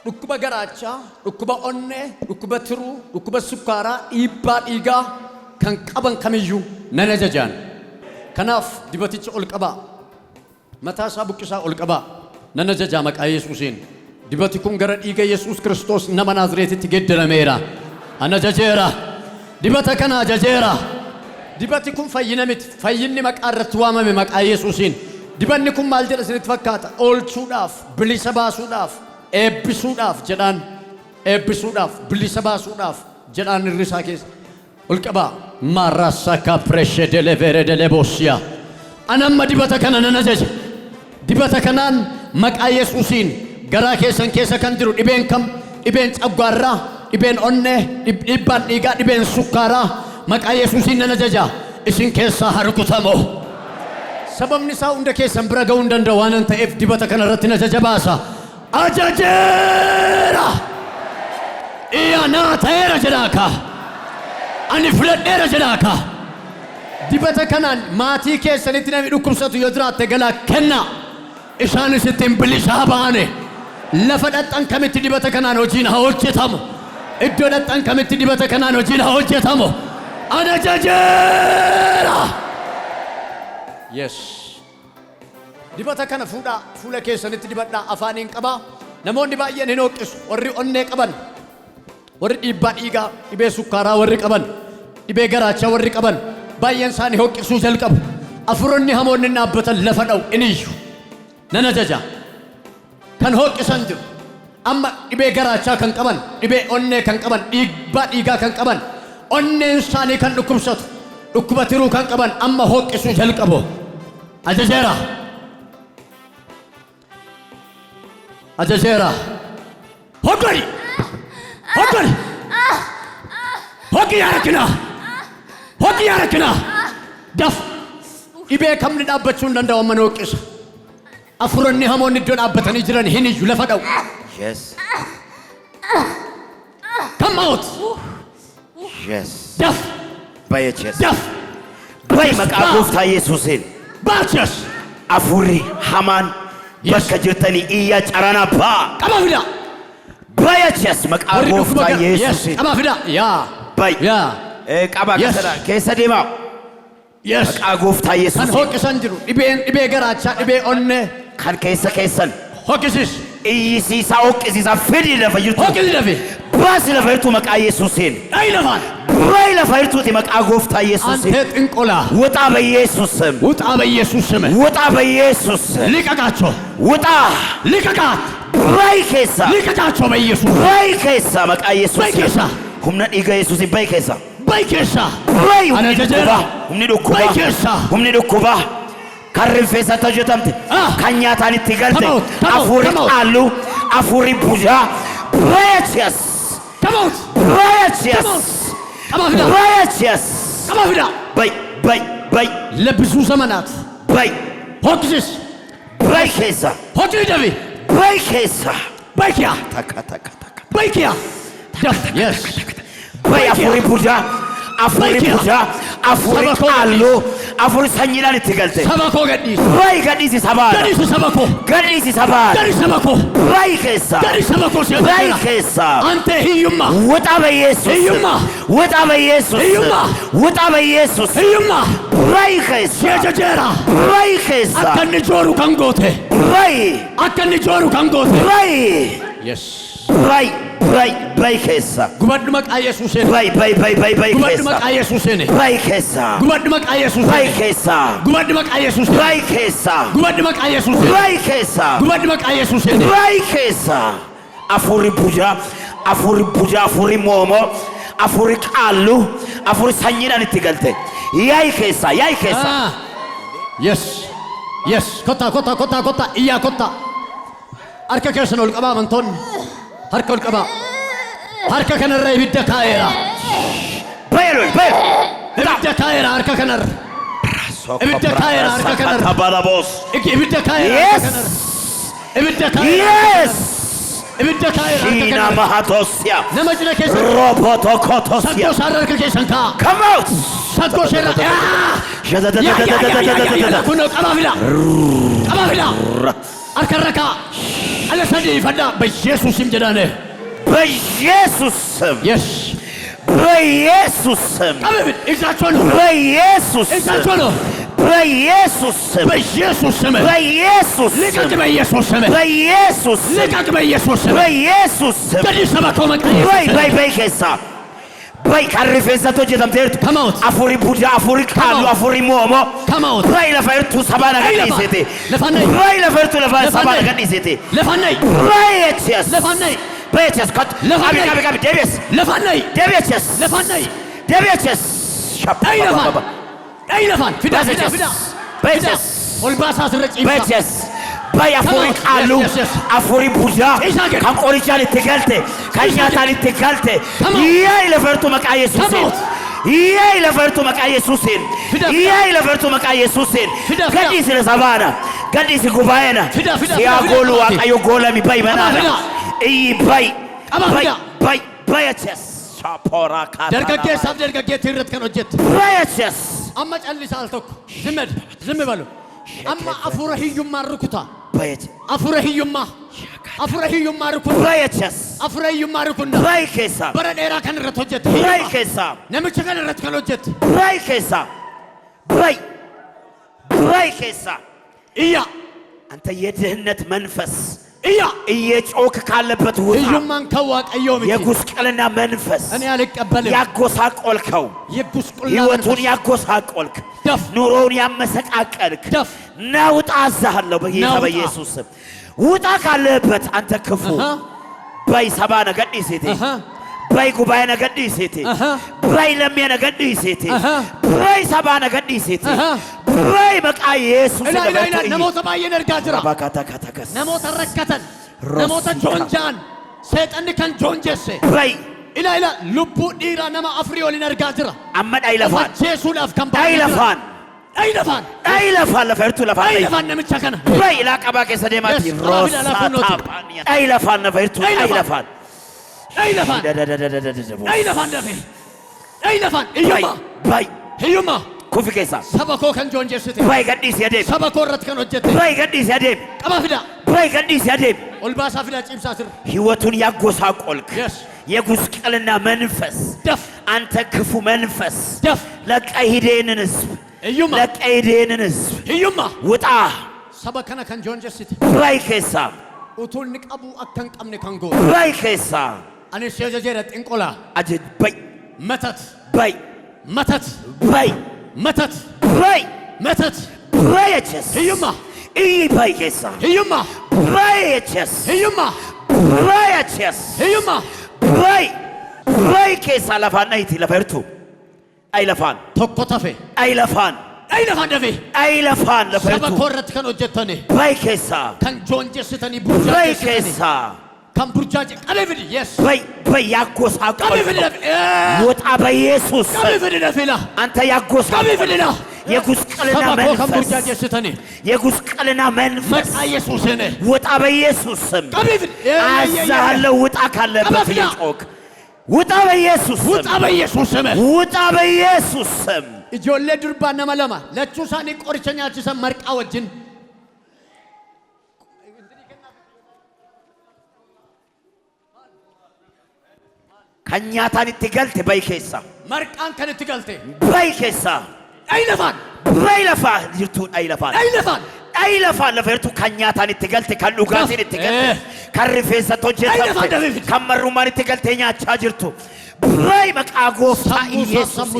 dhukkuba garaachaa, dhukkuba onnee, dhukkuba tiruu, dhukkuba sukkaaraa, dhiibbaa dhiigaa kan qaban kamiyyuu nan ajajaan. Kanaaf dibaticha ol qabaa. Mataa isaa buqqisaa ol qabaa. Nan ajajaa maqaa Yesuusiin. Dibati kun gara dhiiga Yesuus Kiristoos nama Naazreetitti geeddarameera. Ana ajajeera. Dibata kana ajajeera. Dibati kun fayyina miti. Fayyinni maqaa irratti waamame maqaa Yesuusiin. Dibanni kun maal jedha isinitti fakkaata? Oolchuudhaaf, bilisa baasuudhaaf, eebbisuudhaaf jedhaan. Eebbisuudhaaf, bilisa baasuudhaaf jedhaan irrisaa keessa. Ol qabaa. Marasa kapreshe delevere delebosia. Anamma dibata kana nan ajaje. Dibata kanaan maqaa Yesuusiin garaa keessan keessa kan jiru dhibeen kam? Dhibeen caggaarraa, dhibeen onnee, dhiibbaan dhiigaa, dhibeen sukkaaraa maqaa Yesuusiin nan ajaja. Isin keessaa harkutamo. Sababni isaa hunda keessan bira ga'uu hin danda'u waan ta'eef dibata kana irratti nan ajaja baasa. Ajajeera. Iyaanaa ta'eera jedhaaka. Ani fudhadheera jedhaaka. Dibata kanaan maatii keessanitti namni dhukkubsatu yoo jiraatte galaa kenna. Isaanis ittiin bilisaa ba'ane. Lafa dhaxxan kamitti dibata kanaan hojiin haa hojjetamu. Iddoo dhaxxan kamitti dibata kanaan hojiin haa hojjetamu. Ana ajajeera. Yes. Dibata kana fuudhaa fuula keessanitti dibadhaa afaaniin qabaa. Namoonni baay'een hin hooqisu. Warri onnee qaban, warri dhiibbaa dhiigaa, dhibee sukkaaraa warri qaban, dhibee garaachaa warri qaban baay'een isaanii hooqisuu jalqabu. Afuroonni hamoonni dhaabbatan lafa dha'u iniyyu. Nan ajaja. Kan hooqisan jiru. Amma dhibee garaachaa kan qaban, dhibee onnee kan qaban, dhiibbaa dhiigaa kan qaban, onneen isaanii kan dhukkubsatu, dhukkuba tiruu kan qaban amma hooqisuu jalqabu. Ajajeera. Ajajeera. Hoggari. Hoggari. Hoggi yaarakina. Hoggi yaarakina. Daf. Dhibee kamni dhaabbachuu hin danda'u amma hooqisa. Afuroonni hamoonni iddoo dhaabbatanii jiran hin iyyu lafa dha'u. Yes. Come out. Yes. Daf. Baye chess. Daf. Baye maqaa gooftaa Yesuusiin. Baachas. Afurri hamaan bakka jirtanii iyyaa carana baa. Qaba fida. Baye chess maqaa gooftaa Yesuusiin. Qaba fida. Yaa. Baye. Yaa. Qaba keessa deemaa. Yes. Maqaa gooftaa Kan Yesuusiin. hooqisan jiru dhibee garaachaa, dhibee onnee. Kan keessa keessan. Hooqisis. Iyyisiisaa hooqisiisaa fedhii lafa jirtu. Hooqisi dafe. Baasi lafa jirtu maqaa Yesuusiin. Dhayi lafaan. Bayi lafa jirtuuti maqaa gooftaa Yesuusiin. Antee xinqolaa. ውጣ በኢየሱስ ስም ውጣ በኢየሱስ ስም። ውጣ በኢየሱስ ስም ልቀቃቸው። ውጣ ልቀቃት። ባይ ኬሳ ልቀቃቸው በኢየሱስ ስም። ባይ ኬሳ መቃ ኢየሱስ ባይ ኬሳ። ሁምና ዲጋ ኢየሱስ ባይ ኬሳ ባይ ኬሳ። ባይ አነ ጀጀራ። ሁምኒ ዱኩባ ባይ ኬሳ። ሁምኒ ዱኩባ ካርፌሳ ተጀተምት ካኛታን ትገልጥ አፉሪ ቃሉ አፉሪ ቡጃ ባይቸስ ከሞት ባይቸስ ቀባፍዳ ባይቸስ ቀባፍዳ ባይ ለብዙ ዘመናት ባይ ሆቅሲስ ባይ ኬሳ ሆቂ ደቢ ባይ ኬሳ ባይኪያ ታካ ባይኪያ yes ባይ አፉሪ ቡጃ አፉሪ ቡጃ አፉሪ ቃሉ አፉሪ ሰኝናን ትገልጥ ሰበኮ ገዲስ ባይ ገዲስ ሰባል ገዲስ ሰበኮ ገዲስ ሰባል ገዲስ ሰበኮ ባይ ኬሳ ገዲስ ሰበኮ ባይ ኬሳ አንተ ህዩማ ውጣ በኢየሱስ ህዩማ ውጣ በኢየሱስ ህዩማ ውጣ በኢየሱስ ህዩማ ባይ ኬሳ ጀጀራ ባይ ኬሳ አከን ጆሩ ከንጎቴ ባይ አከን ጆሩ ከንጎቴ ባይ yes ባይ ኬሳ ጉባድ መቃ ኢየሱስን ባይ ጉባድ ኬሳ መቃ ኢየሱስን ባይ ኬሳ ጉባድ መቃ ኢየሱስን ባይ ኬሳ ጉባድ መቃ ኢየሱስን ባይ ኬሳ ጉባድ መቃ ኢየሱስን ባይ ኬሳ ጉባድ መቃ ኢየሱስን ባይ ኬሳ አፉሪ ቡጃ አፉሪ ሞሞ አፉሪ ቃሉ አፉሪ ሰኝናን ትገልጥ ያይ ኬሳ yes ኮታ እያ ኮታ አርከ ከሰን ኦልቀባ መንቶን harka ol qaba harka kanarra ibidda kaa'eera ibidda kaa'eera harka kanarra ibidda kaa'eera harka kanarra ibidda kaa'eera harka kanarra ibidda kaa'eera ibidda kaa'eera harka Shina kanarra Mahatosia nama jira keessa Roboto Kotosia saggoo saarra harka keessan kaa Come out saggoo seerra kunoo qabaa fida harka irra kaa አለሰንዲ ይፈዳ በኢየሱስ ስም ጀዳነ በኢየሱስ ስም yes በኢየሱስ ስም አሜን እዛቸው ነው በኢየሱስ እዛቸው ነው በኢየሱስ ስም በኢየሱስ ስም በኢየሱስ ልቀቅ በኢየሱስ ስም በኢየሱስ ልቀቅ በኢየሱስ ስም በኢየሱስ ስም ገዲ ሰበከው መቀየስ በይ ከሳ በይ ካሪፌሰቶ ጀተምቴርቱ አፉሪ ቡዳ አፉሪ ካሉ አፉሪ ሞሞ በይ ለፈርቱ ሰባና ገዲሴቴ በይ ለፈርቱ ሰባና ገዲሴቴ ለፋናይ በይ ኤችኤስ ለፋናይ በኤችኤስ ካት አቢጋቢ ዴቪስ ለፋናይ ዴቪስ ለፋናይ ዴቪስ አይ ለፋን ፊዳ በኤችኤስ ኦልባሳ ስረጭ በኤችኤስ በይ አፉሪ ካሉ አፉሪ ቡዳ ካንቆሪቻን ትገልቴ ከኛታን ትገልቴ ይይ ለፈርቱ መቃ ኢየሱስን ይይ ለፈርቱ መቃ ኢየሱስን ይይ ለፈርቱ መቃ ኢየሱስን ገዲስ ለሰባና ገዲስ ጉባኤና ሲያጎሉ አቃዮ ጎለሚ በይ መናና እይ በይ በየቸስ ሻፖራ ካታ ደርገጌ ትረት ከኖጀት በየቸስ አማ ጨልሳል ተኩ ዝም በሉ አማ አፉረ ህዩማ ርኩታ አፉረ ህዩማ ርኩታ በየቸስ አፉረ ህዩማ ርኩንዳ በይከሳ በረዴራ ከንረት ሆጀት በይከሳ ነምቸ ከንረት ከኖጀት በይከሳ በይከሳ እያ አንተ የድህነት መንፈስ እያ እየጮክ ካለበት ውጣ ህዩማን ከዋቀየው ምት የጉስቁልና መንፈስ እኔ አልቀበልም ያጎሳቆልከው ህይወቱን ያጎሳቆልክ ኑሮውን ያመሰቃቀልክ ናውጣ አዛሃለሁ በጌታ በኢየሱስ ስም ውጣ ካለበት አንተ ክፉ በይ ሰባ ነገድ ሴቴ በይ ጉባኤ ነገድ ሴቴ በይ ለሚያ ነገድ ሴቴ በይ ሰባ ነገድ ሴቴ በይ በቃ ኢየሱስ ነሞተ ባየነርጋ ጅራ ባካታካታከስ ነሞተ ረከተን ነሞተ ጆንጃን ሰይጣን ከን ጆንጀሴ በይ ኢላ ልቡ ዲራ ነማ አፍሪዮል ነርጋ ጅራ አመድ አይለፋን ጄሱን አፍከም አይለፋን ለፈርቱ ለፋን አይለፋን ነምቻከና በይ ላቀባ ከሰደማቲ ሮሳታ አይለፋን ለፈርቱ አይለፋን እዩማ እዩማ ኩፊ ከሳ ሰበኮ ከን ጆንጀስቴ በይ ገዲስ ያዴም ሰበኮ ረት ከን ወጀቴ በይ ገዲስ ያዴም ቀባፍዳ በይ ገዲስ ያዴም ኦልባሳ ፊዳ ጪምሳ ስር ህይወቱን ያጎሳቆልክ የጉስቁልና መንፈስ አንተ ክፉ መንፈስ ለቀይዴንን ህዝብ ለቀይዴንን ህዝብ ውጣ ሰበከነ ከን ጆንጀስቴ በይ ከሳ ኡቱን ንቀቡ አከን ቀምነ ከንጎ በይ ከሳ አኔ ሲያጀጀረ ጥንቆላ አጀ በይ መተት በይ በይ በየቸስ ህዩማ እይ በይ ከሳ ህዩማ በየቸስ ህዩማ በየቸስ ህዩማ በይ ከሳ ለፋና ይቲ ለፈርቱ አይለፋን ተቆተፈ አይለፋን ደፌ አይለፋን ለፈርቱ ሰበኮረት ከን ወጀተኔ በይ ከሳ ከን ጆንጀስተኒ ቡርጃ በይ ከሳ ከን ቡርጃ ቀበብድ yes በይ ያጎሳቆል ወጣ በኢየሱስ ለፌላ አንተ ያጎሳቆል የጉስቁልና መንፈስ የጉስቁልና መንፈስ ኢየሱስ ነህ ወጣ በኢየሱስ ስም አዛለው ውጣ ካለበት ይጮክ ውጣ በኢየሱስ ስም ውጣ በኢየሱስ ስም ኢጆሌ ዱርባ ነመለማ ለቹሳኒ ቆርቸኛችሰ መርቃ ወጅን ከኛታን ትገልት በይከሳ መርቃን ከን ትገልት በይከሳ አይለፋ ይርቱ አይለፋን ለፈርቱ ከኛታን ትገልት ከሉጋሲን ትገልት ከርፌሰቶ ጀተፍ ከመሩማን ትገልት ኛቻ ጅርቱ በይ መቃጎፋ ኢየሱስ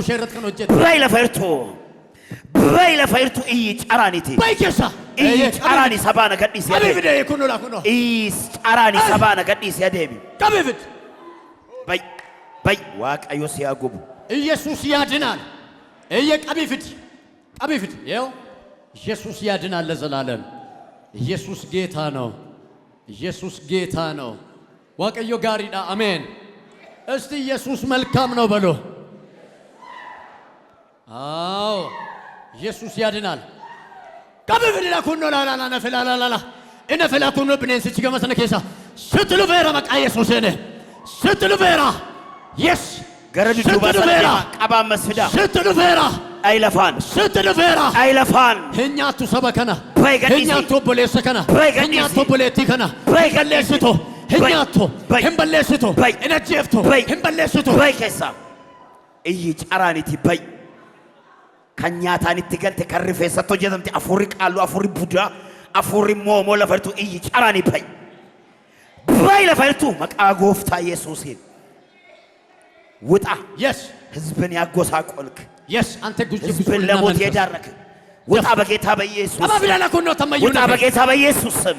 በይ ለፈርቱ እይ ጫራኒቲ በይከሳ እይ ጫራኒ ሰባነ ገዲስ ያደብ እይ ጫራኒ ሰባነ ገዲስ ያደብ ቀበብድ በይ ዋቃዮ ሲያጉቡ ኢየሱስ ያድናል ቀቢፍድ ይኸው ኢየሱስ ያድናል ለዘላለም ኢየሱስ ጌታ ነው ዋቀዮ ጋሪዳ አሜን እስቲ ኢየሱስ መልካም ነው በሎ አዎ ኢየሱስ ያድናል ቀቢፍድ ለኩኖ ላላላ ነፈላላላ እነፈላ ኩኖ ብነን ሲገመሰነ ከሳ ስትሉ በራ መቃ ኢየሱስ ነህ ስትሉ በራ yes ገረዱ ዱባሳ ቀባ መስዳ ስትሉ በራ አይለፋን ስትልፌራ አይለፋን ሄኛቱ ሰበከና በይገዲሲ ሄኛቱ ቦሌሰከና በይገዲሲ ሄኛቱ ቦሌቲከና በይገሌስቶ ሄኛቱ ሄምበሌስቶ እነጀፍቶ ሄምበሌስቶ በይከሳ እይ ጫራኒቲ በይ ከኛታኒቲ ገልተ ከርፌሰቶ ጀተምቲ አፉሪ ቃሉ አፉሪ ቡዳ አፉሪ ሞሞ ለፈርቱ እይ ጫራኒ በይ ለፈርቱ መቃ ጎፍታ ኢየሱስን ውጣ የስ ህዝብን ያጎሳቆልክ የስ አንተ ጉጂ ህዝብን ለሞት የዳረክ ውጣ በጌታ በኢየሱስ አባ ፊዳላኩን ነው ተመዩ ውጣ በጌታ በኢየሱስ ስም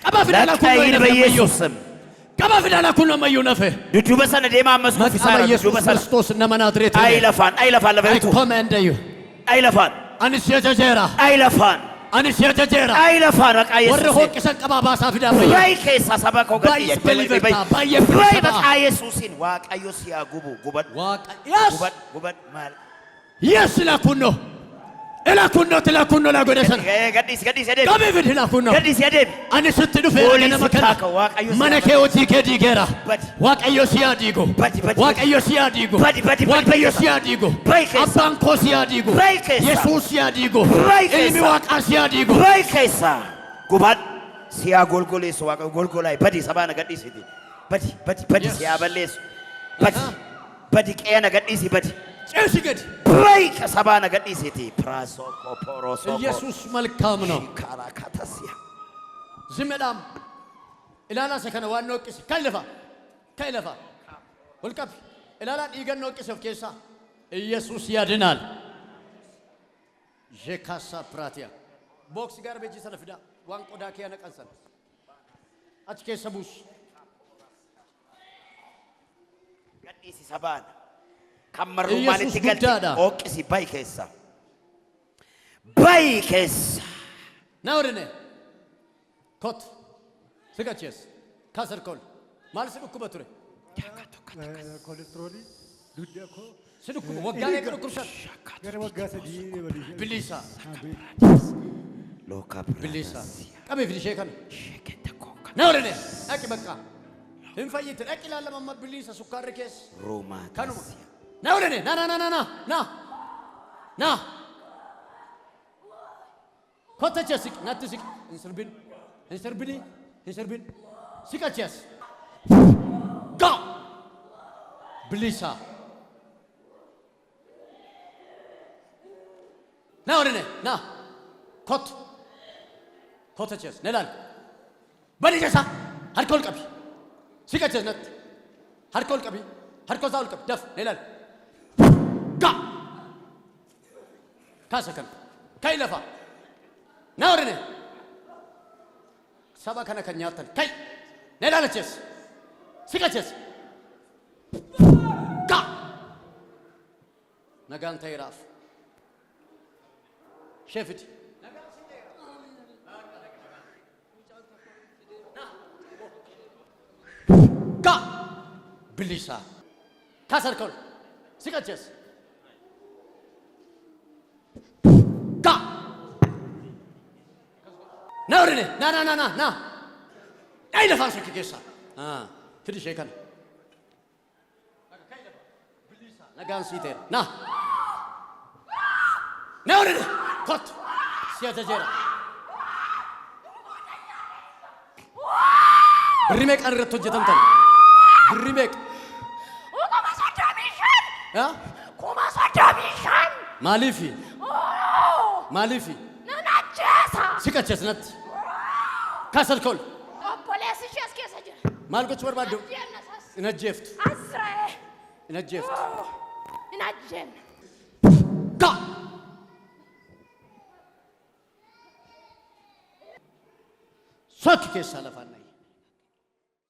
አባ ፊዳላኩን ነው በኢየሱስ ስም አባ ፊዳላኩን ነው መዩ ነፈ ድዱ በሰነ ደማ መስኩ ፊሳራ ድዱ በሰነ ክርስቶስ ነመናድሬት አይለፋን ለበይቱ ኮማንደዩ አይለፋን አንስ የጀጀራ አይለፋን አንስ የጀጀራ አይለፋን በቃ ኢየሱስ ወረ ሆቅ ሰንቀባ ባሳ ፊዳ በይ ባይ ከሳ ሰባኮ ገዲ ባይ በቃ ኢየሱስን ዋቃዮ ሲያጉቡ ጉበድ ዋቃ ያስ ጉበድ ማል የስ ላኩን ነው እላኩን ነው ትላኩን ነው ላጎደሰን ገዲስ ሄደ ከበብድ ላኩን ነው ገዲስ ሄደ አንስ ስትዱፍ ያገነ መከራ መነከው ዲገዲ ገራ ዋቃዮ ሲያዲጎ ዋቃዮ ሲያዲጎ ዋቃዮ ሲያዲጎ አባንኮ ሲያዲጎ ኢየሱስ ሲያዲጎ ኢልሚ ዋቃ ሲያዲጎ ባይከሳ ጉባድ ሲያጎልጎሌስ ዋቃ ጎልጎላይ በዲ ሰባነ ገዲስ ሄደ በዲ ሲያበሌስ በዲ ቀየነ ገዲስ በዲ ጨስ ገድ ባይ ከሰባነ ገዲስ ሄደ ፕራሶ ኮፖሮሶ ኢየሱስ መልካም ነው ካራካታሲያ ዝመዳም ኢላላ ሰከነ ዋናው ቅስ ከይለፋ ወልቀፍ ኢላላ ዲገን ነው ቅስፍ ኬሳ ኢየሱስ ያድናል ጄካሳ ፕራቲያ ቦክስ ጋር በጂ ሰለፍዳ ዋን ቆዳ ከያነ ቀንሰን አትኬ ሰቡስ ገዲስ ሰባነ ከመሩ ማለት ይገልጥ ኦቅሲ ባይከሳ ናውርነ ኮት ስጋቸስ ካሰርኮል ማለት ስልኩ በቱሬ ኮሌስትሮል ዱዲያኮ ስልኩ ወጋኔ ከሩኩርሻት ገረ ወጋሰ ዲ ብሊሳ ሎካ ብሊሳ ቀቤ ፍሊሼ ከነ ናውርነ አቂ በቃ እንፈይት አቂላለ ማማ ብሊሳ ሱካር ኬስ ሮማ ካኑ ናውረኔ ና ኮተቸስክ ናትስክ እንሰርብን ሲካቸስ ጋ ብሊሳ ናውረኔ ና ኮተቸስ ነላል በሊጀሳ አልኮል ቀቢ ሲካቸስ ነት አልኮል ቀቢ አልኮዛል ቀቢ ደፍ ነላል ካሰከን ከይለፋ ናውርነ ሰባ ከነ ከኛተን ከይ ነዳለችስ ሲቀችስ ጋ ነጋንተ ይራፍ ሸፍት ጋ ብሊሳ ካሰርኮል ሲቀችስ ናውርነ ና አይለፋን ሰከከሳ ትዲሽ ይከን ነጋን ሲቴር ናውርነ ኮት ሲያተጀራ ብሪሜቅ አንረቶ ጀተንተን ብሪሜቅ ኮማሳዳሚሻን ማሊፊ ናናቸሳ ሲቀቸስ ነት ካሰርኮል ፖሊስ ሸስከሰጀ ማልቆች ወርባዶ ነጀፍት አስራዬ ነጀፍት እናጀን ጋ ሶክ ከሰለፋን